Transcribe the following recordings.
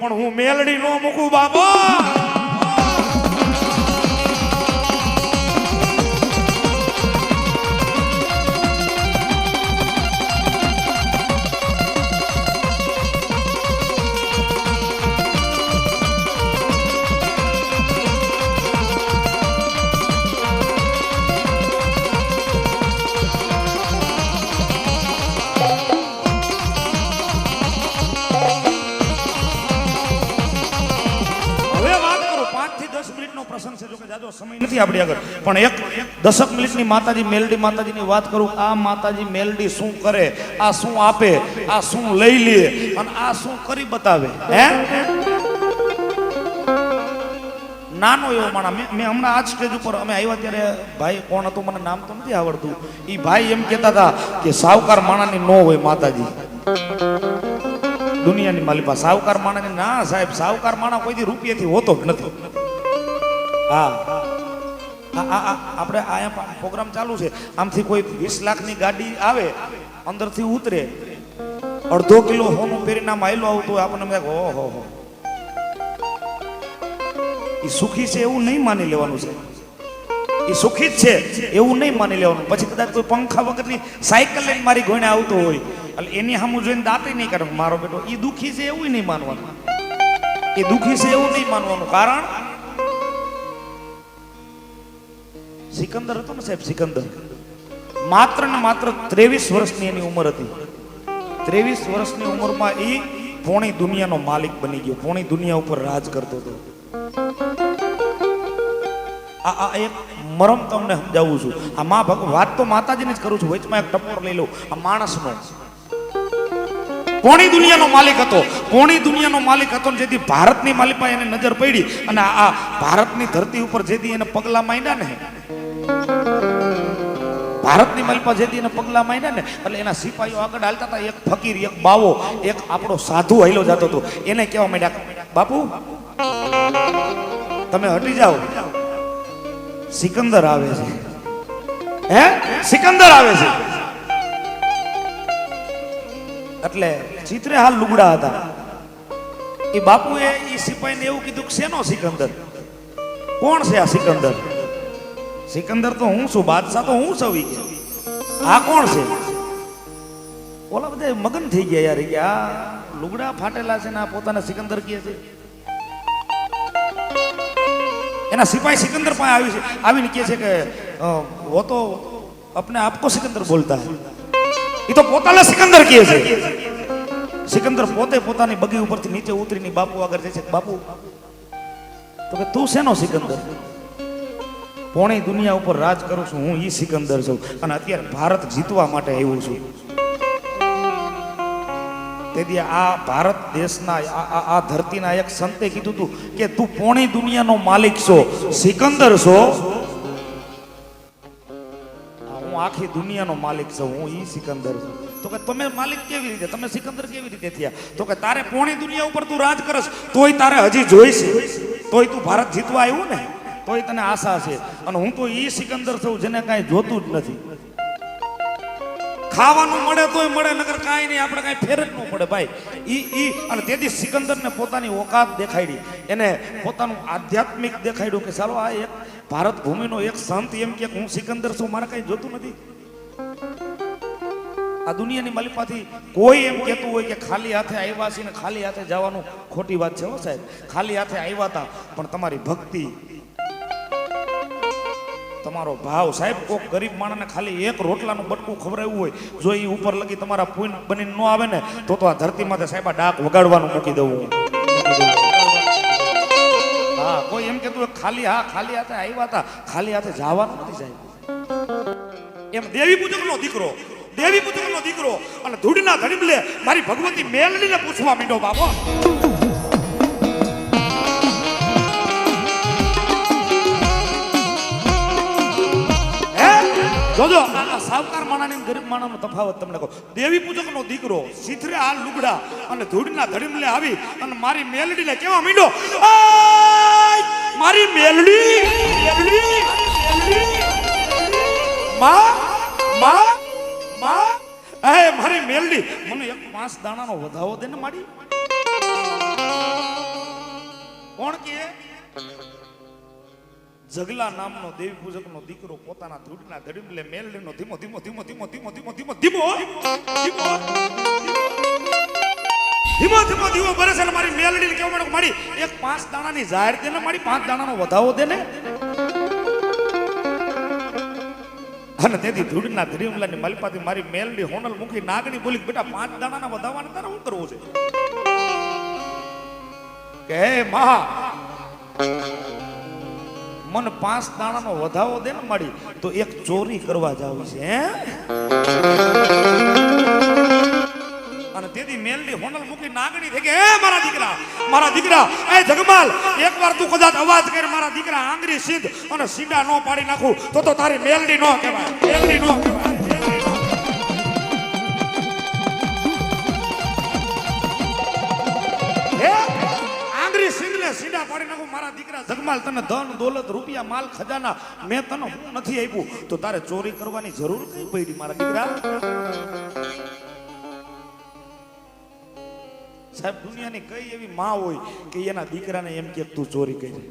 પણ હું મેલડી નો મૂકું બાબા. પ્રસંગ છે, જો કે જાજો સમય નથી આપણી આગળ, પણ એક 10 મિનિટની માતાજી મેલડી માતાજીની વાત કરું. આ માતાજી મેલડી શું કરે, આ શું આપે, આ શું લઈ લે અને આ શું કરી બતાવે. હે નાનો એવો માણા મેં હમણાં આ સ્ટેજ ઉપર અમે આવ્યા ત્યારે ભાઈ કોણ હતું મને નામ તો નથી આવડતું, એ ભાઈ એમ કહેતા હતા કે સાવકાર માણાની નો હોય માતાજી દુનિયાની માલિપા. સાવકાર માણાની ના સાહેબ, સાવકાર માણા કોઈથી રૂપિયાથી હોતો જ નથી. હા આપણે અહીંયા પ્રોગ્રામ ચાલુ છે, આમથી કોઈ 20 લાખની ગાડી આવે, અંદરથી ઉતરે, 1/2 કિલો હોનું પહેરીને આમ આયલો આવતો હોય, આપણને ઓહો એ સુખી છે એવું નહીં માની લેવાનું છે. એ સુખી જ છે એવું નહીં માની લેવાનું. પછી કદાચ કોઈ પંખા વગરની સાયકલ લઈને મારી ઘોડે આવતો હોય એટલે એની સામું જોઈને દાંતે નહીં કરે મારો બેટો એ દુખી છે એવું નહીં માનવાનું. એ દુખી છે એવું નહીં માનવાનું. કારણ સિકંદર હતો ને સાહેબ, સિકંદર માત્ર ને માત્ર 23 વર્ષની એની ઉંમર હતી. 23 વર્ષની ઉંમરમાં એ પોણી દુનિયાનો માલિક બની ગયો, પોણી દુનિયા ઉપર રાજ કરતો હતો. આ એક મરમ તમને સમજાવું છું. આ માં વાત તો માતાજીને જ કરું છું, વચમાં એક ટપોર લઈ લઉં. આ માણસનો પોણી દુનિયાનો માલિક હતો, પોણી દુનિયાનો માલિક હતો ને જેથી ભારતની માલિકા એને નજર પડી અને આ ભારતની ધરતી ઉપર જેથી એને પગલા માંડ્યા ને, ભારતની માલિકા જેથી એને પગલા માંડ્યા ને એટલે એના સિપાહીઓ આગળ હાલતા હતા. એક ફકીર, એક બાવો, એક આપણો સાધુ હાલ્યો જતો હતો. એને કહેવા માંડ્યા બાપુ તમે હટી જાઓ, સિકંદર આવે છે. હે સિકંદર આવે છે. એટલે ચિત્રે હાલ લુગડા હતા. એ બાપુએ એ સિપાહીને એવું કીધું કે શેનો સિકંદર, કોણ છે આ સિકંદર? સિકંદર તો હું છું, બાદશાહ તો હું છું. આ કોણ છે? ઓલા બધા મગન થઈ ગયા યાર કે આ લુગડા ફાટેલા છે ને આ પોતાના સિકંદર કહે છે. એના સિપાહી સિકંદર પાસે આવી છે, આવીને કહે છે કે વો તો अपने आप को सिकंदर बोलता है, ये तो પોતાના સિકંદર કહે છે. સિકંદર પોતે પોતાની બગી ઉપરથી નીચે ઉતરીને બાપુ આગળ જાય છે. બાપુ તો કે તું શેનો સિકંદર? પોણી દુનિયા ઉપર રાજ કરું છું હું, ઈ સિકંદર છું અને અત્યારે ભારત જીતવા માટે આવ્યો છું. તેથી આ ભારત દેશના આ ધરતીના એક સંતે કીધું હતું કે તું પોણી દુનિયાનો માલિક છો, સિકંદર છો. હું આખી દુનિયાનો માલિક છું, હું ઈ સિકંદર છું. તો કે તમે માલિક કેવી રીતે, તમે સિકંદર કેવી રીતે થયા? તો કે તારે પોણી દુનિયા ઉપર તું રાજ કરસ તોય તારે હજી જોઈશે, તોય તું ભારત જીતવા આવ્યું ને, તોય તને આશા છે. અને હું તો ઈ સિકંદર છું જેને કાંઈ જોતું જ નથી. ખાવાનું મળે તોય મળે, નગર કાંઈ નહીં, આપણે કાંઈ ફેર જ ન પડે ભાઈ. ઈ અને તેથી સિકંદરને પોતાની ઓકાત દેખાડી, એને પોતાનું આધ્યાત્મિક દેખાડ્યું કે ચાલો આ એક ભારત ભૂમિનો એક સંત એમ કે હું સિકંદર છું, મારે કાંઈ જોતું નથી. આ દુનિયાની માલિપાથી કોઈ એમ કહેતું હોય કે ખાલી હાથે આવ્યા છે ને ખાલી હાથે જવાનું, ખોટી વાત છે હો સાહેબ. ખાલી હાથે આવ્યા હતા પણ તમારી ભક્તિ, તમારો ભાવ સાહેબ. કોક ગરીબ માણસને ખાલી એક રોટલાનું બટકું ખવડાવ્યું હોય, જો એ ઉપર લગી તમારા પૂન બનીને ન આવે ને તો આ ધરતી માથે સાહેબ આ ડાક વગાડવાનું મૂકી દઉં. હા કોઈ એમ કહેતું ખાલી ખાલી હાથે આવ્યા હતા, ખાલી હાથે જવાનું નથી સાહેબ. એમ દેવી પૂજકનો દીકરો, દેવી પુત્રનો દીકરો અને ધૂળના ધડીમલે મારી ભગવતી મેલડીને પૂછવા માંડ્યો બાબા. હે જોજો આ સાવકાર માણાની ગરીબ માણાનો તફાવત તમને કહો. દેવી પૂજકનો દીકરો સિથરે હાલ લુગડા અને ધૂળના ધડીમલે આવી અને મારી મેલડીને કેવા માંડ્યો, મારી મેલડી મેલડી માં માં મારી મેલડી મને એક 5 દાણાનો વધાવો દે ને મારી. કોણ કે જગલા નામનો દેવી પૂજકનો દીકરો પોતાના ધૂળના ધડીમલે મેલડીનો ધીમો ધીમો ધીમો ધીમો ધીમો ધીમો ધીમો ધીમો ધીમો ધીમો ધીમો બરસ અને મારી મેલડીને કેવું મળે મારી એક 5 દાણાની જાહેર દે ને મારી 5 દાણાનો વધાવો દે ને અને તેથી ધૂળના ધડીમલાની મલપાથી મારી મેલડી હોનલ મુખી નાગણી બોલી બેટા 5 દાણાના વધાવાને તારે શું કરવું છે કે હે મહા મને 5 દાણાનો વધાવો દે ને મળી તો એક ચોરી કરવા જાવ છે હે અને તેથી મેલડી હોનલ મુકી નાગણી થઈ કે હે મારા દીકરા એ જગમાલ એકવાર તું કદાચ અવાજ કર મારા દીકરા આંગરી સિંધ અને સીડા નો પાડી નાખું તો તારી મેલડી નો કહેવાય મેલડી નો કહેવાય સીડા પાડી નાખું મારા દીકરા જગમાલ તને ધન દોલત રૂપિયા માલ ખજાના મેં તને હું નથી આપ્યું તો તારે ચોરી કરવાની જરૂર કઈ પડી મારા દીકરા સાહેબ દુનિયાની કઈ એવી માં હોય કે એના દીકરાને એમ કે તું ચોરી કરી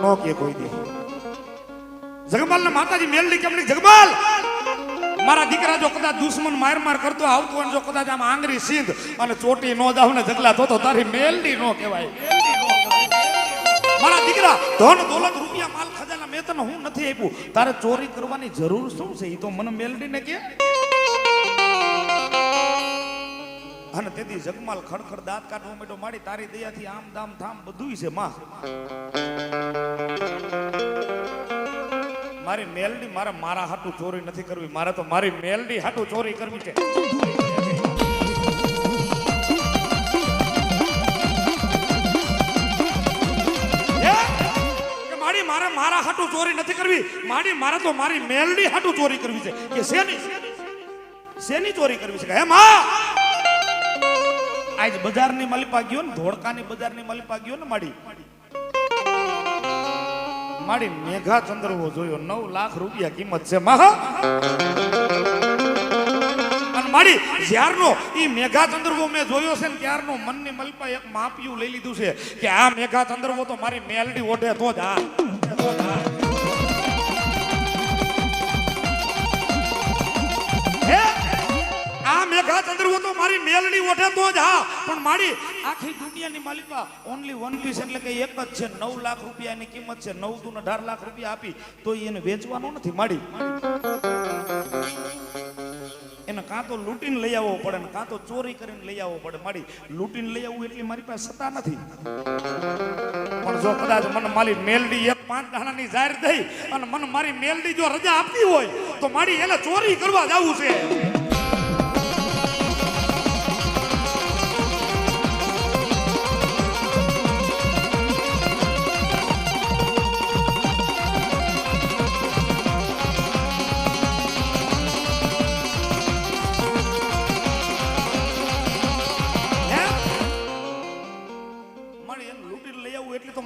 નો કે કોઈ દે જગમાલના માતાજી મેલડી કેમ નહીં જગમાલ મારા દીકરા જો કદાચ દુશ્મન માર કરતો આવતો અને જો કદાચ આમ આંગરી સિંધ અને ચોટી નો જાવ ને જગલા તો તારી મેલડી નો કહેવાય મારા દીકરા ધન દોલત રૂપિયા માલ ખજાના મેં તને હું નથી આપ્યું તારે ચોરી કરવાની જરૂર શું છે એ તો મને મેલડીને કે અને તેથી જગમાલ ખડખડ દાંત કાઢવો મેટો માડી તારી દયાથી આમ દામ થામ બધું છે માં મારી મેલડી મારા હાટુ ચોરી નથી કરવી મારે તો મારી મેલડી હાટુ ચોરી કરવી છે મારા હાટુ ચોરી નથી કરવી મારે તો મારી મેલડી હાટુ ચોરી કરવી છે કે શેની ચોરી કરવી છે હે માં આજ બજારની મલિપા ગયો ને ધોળકાની બજારની મલિપા ગયો ને માડી મેઘા ચંદ્રવો જોયો 9 લાખ રૂપિયા કિંમત છે મહા અને માડી જ્યારનો ઈ મેઘા ચંદ્રવો મેં જોયો છે ને ત્યારનો મનની મલપા એક માપિયું લઈ લીધું છે કે આ મેઘા ચંદ્રવો તો મારી મેલડી ઓઢે તો જ આ મેઘા ચંદ્રવો તો મારી મેલડી ઓઢે તો જ હા પણ માડી આખી દુનિયાની માલિકા ઓનલી વન પીસ એટલે કે એક જ છે 9 લાખ રૂપિયાની કિંમત છે 9 દુ 18 લાખ રૂપિયા આપી તો એને વેચવાનો નથી માડી એને કાં તો લૂંટીને લઈ આવવો પડે ને કાં તો ચોરી કરીને લઈ આવવો પડે માડી લૂંટીને લઈ આવવું એટલી મારી પાસે સત્તા નથી પણ જો કદાચ મને મારી મેલડી એક 5 દાણાની જાહેર થઈ અને મને મારી મેલડી જો રજા આપતી હોય તો માડી એને ચોરી કરવા જવું છે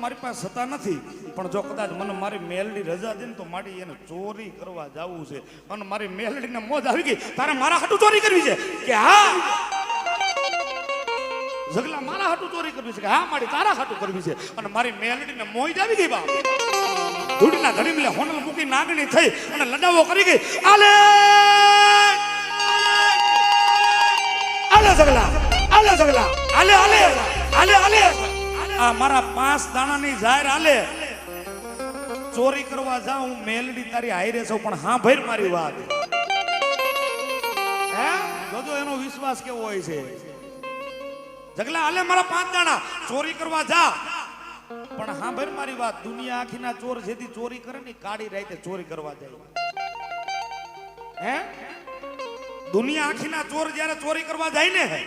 મારી પાસે સત્તા નથી પણ જો કદાચ મને મારી મેલડી રજા દે ને તો મારી એને ચોરી કરવા જવું છે અને મારી મેલડીને મોજ આવી ગઈ તારે મારા હાટુ ચોરી કરવી છે કે હા જગલા મારા હાટુ ચોરી કરવી છે કે હા મારી તારા હાટુ કરવી છે અને મારી મેલડીને મોજ આવી ગઈ બા ધૂળના ધડીમલે હોનલ મૂકી નાગણી થઈ અને લડાવો કરી ગઈ આલે જગલા આલે આ મારા 5 દાણાની જાહેર આલે ચોરી કરવા જાઉં હું મેલડી તારી હાઈરે છું પણ હા ભૈર મારી વાત હે જોજો એનો વિશ્વાસ કેવો હોય છે જગલા આલે મારા 5 દાણા ચોરી કરવા જા પણ હા ભૈર મારી વાત દુનિયા આખીના ચોર જેથી ચોરી કરે ને કાળી રાતે ચોરી કરવા જાય હે દુનિયા આખીના ચોર જ્યારે ચોરી કરવા જાય ને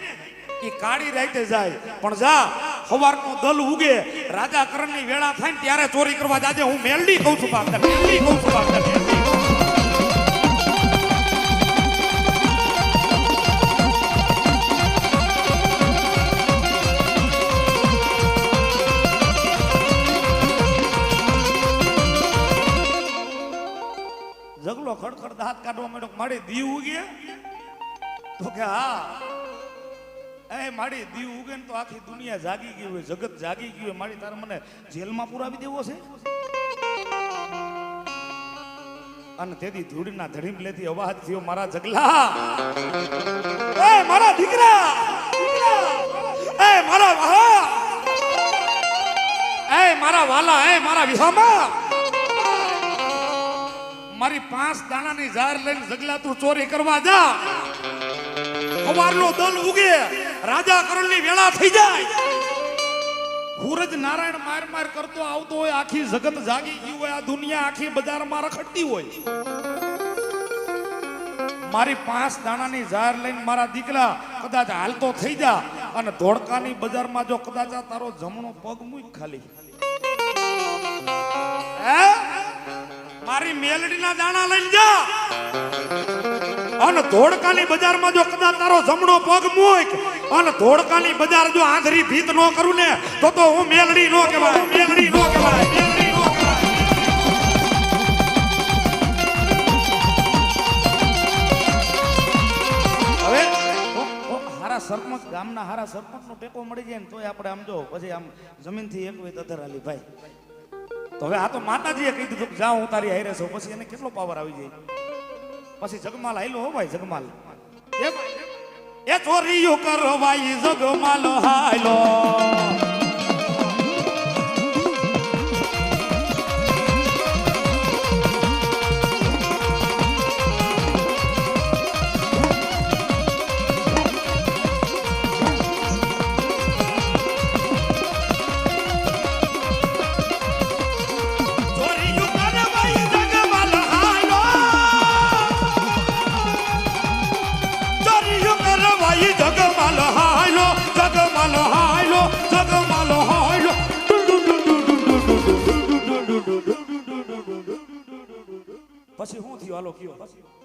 એ કાળી રાતે જાય પણ જા સવારનો દલ ઉગે રાજા કરણની વેળા થાય ને ત્યારે ચોરી કરવા જાજે હું મેલડી કહું છું બાપ મેલડી કહું છું બાપ જગલો ખડખડ દાંત કાઢવા માંડ્યો મારી દી ઉગે તો કે હા એ મારી દીવ ઉગે ને તો આખી દુનિયા જાગી ગઈ હોય, જગત જાગી ગયું હોય. મારી તારે મને જેલમાં પુરાવી દેવો છે? અને તેથી ધૂળના ધડીમ લેતી અવાજ થયો, મારા જગલા, એ મારા દીકરા, એ મારા વાહ, એ મારા વાલા, એ મારા વિહામા, મારી 5 દાણાની ઝાર લઈને જગલા તું ચોરી કરવા જા. સવારનો દલ ઉગે, રાજા કરણની વેળા થઈ જાય, સૂરજ નારાયણ માર માર કરતો આવતો હોય, આખી જગત જાગી ગઈ હોય, આ દુનિયા આખી બજારમાં રખડતી હોય. મારી 5 દાણાની ઝાર લઈને મારા દીકરા કદાચ હાલતો થઈ જા અને ધોળકાની બજારમાં જો કદાચ આ તારો જમણો પગ મૂક ખાલી, હે મારી મેલડીના દાણા લઈને જા અને ધોળકાની બજારમાં જો કદાચ તારો જમણો પગ મૂક અને ધોળકાની બજાર જો આંધરી ભીત નો કરું ને તો હું મેલડી નો કહેવાય, મેલડી નો કહેવાય, મેલડી નો કહેવાય. હવે હારા સરપંચ, ગામના હારા સરપંચ નો ટેકો મળી જાય ને તોય આપણે આમ જો પછી આમ જમીનથી એક હોય તધર હાલી ભાઈ. તો હવે આ તો માતાજીએ કહી દીધું કે જાઉં હું તારી હારે છું, પછી એને કેટલો પાવર આવી જાય. પછી જગમાલ હાયલો હો ભાઈ, જગમાલ એ ચોરીઓ કરવાઈ જગમાલ હાયલો. પછી શું થયું હાલો કયો?